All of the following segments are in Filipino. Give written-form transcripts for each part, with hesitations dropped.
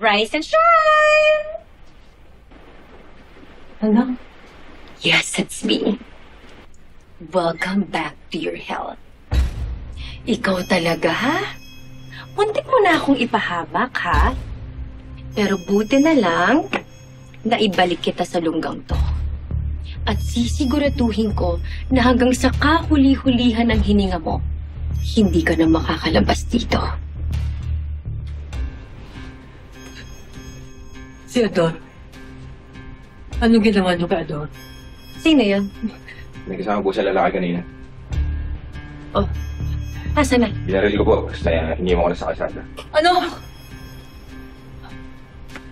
Rise and shine! Ano? Yes, it's me. Welcome back to your health. Ikaw talaga, ha? Muntik mo na akong ipahamak, ha? Pero buti na lang na ibalik kita sa lunggang to. At sisiguraduhin ko na hanggang sa kahuli-hulihan ng hininga mo, hindi ka na makakalabas dito. Si Ador. Anong ginawa niyo kay Ador? Sino yun? May kasama po sa lalaki kanina. Oh, asan na? Binaril ko po, kaya iniwan ko na sa kasada. Ano?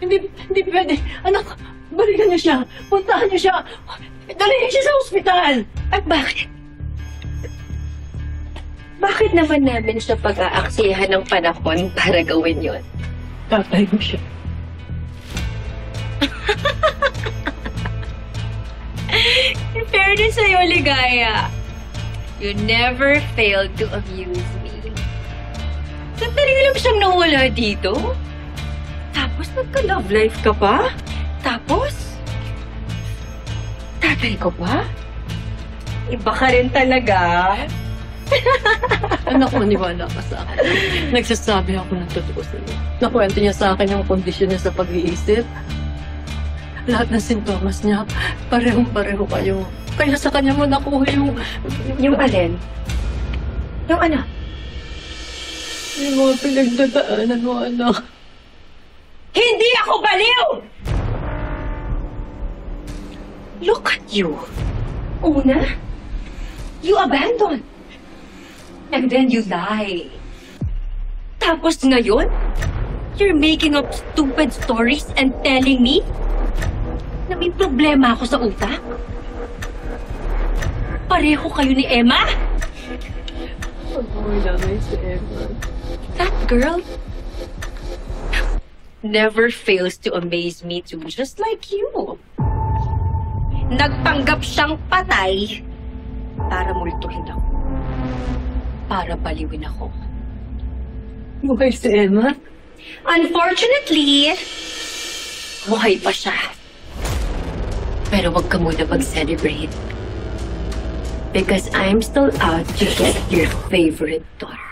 Hindi pwede. Anak, balikan niyo siya. Puntahan niyo siya. Dalhin siya sa ospital. At bakit? Bakit naman namin siya pag-aaksiyahan ng panahon para gawin yon? Tatay mo siya. In fairness sa'yo, Ligaya, you never failed to amuse me. Sandali lang siyang nawala dito. Tapos nagka-love life ka pa? Tapos, tatay ko pa? Iba ka rin talaga. Anak, maniwala ka sa akin. Nagsasabi ako ng totoo sa'yo. Nakwento niya sa akin yung kondisyon niya sa pag-iisip. Lahat ng sintomas niya, parehong-pareho kayo. Kaya sa kanya mo nakuha yung... Yung alin? Yung ano? Yung mga pinagdadaanan mo, anak. Hindi ako baliw! Look at you. Una, you abandon. And then you lie. Tapos ngayon, you're making up stupid stories and telling me na may problema ako sa utak? Pareho kayo ni Emma? Pag-uwi namin si Emma. That girl never fails to amaze me too, just like you. Nagpanggap siyang patay para multuhin ako. Para baliwin ako. Buhay si Emma? Unfortunately, buhay pa siya. Pero wag ka muna mag-celebrate. Because I'm still out to get your favorite daughter.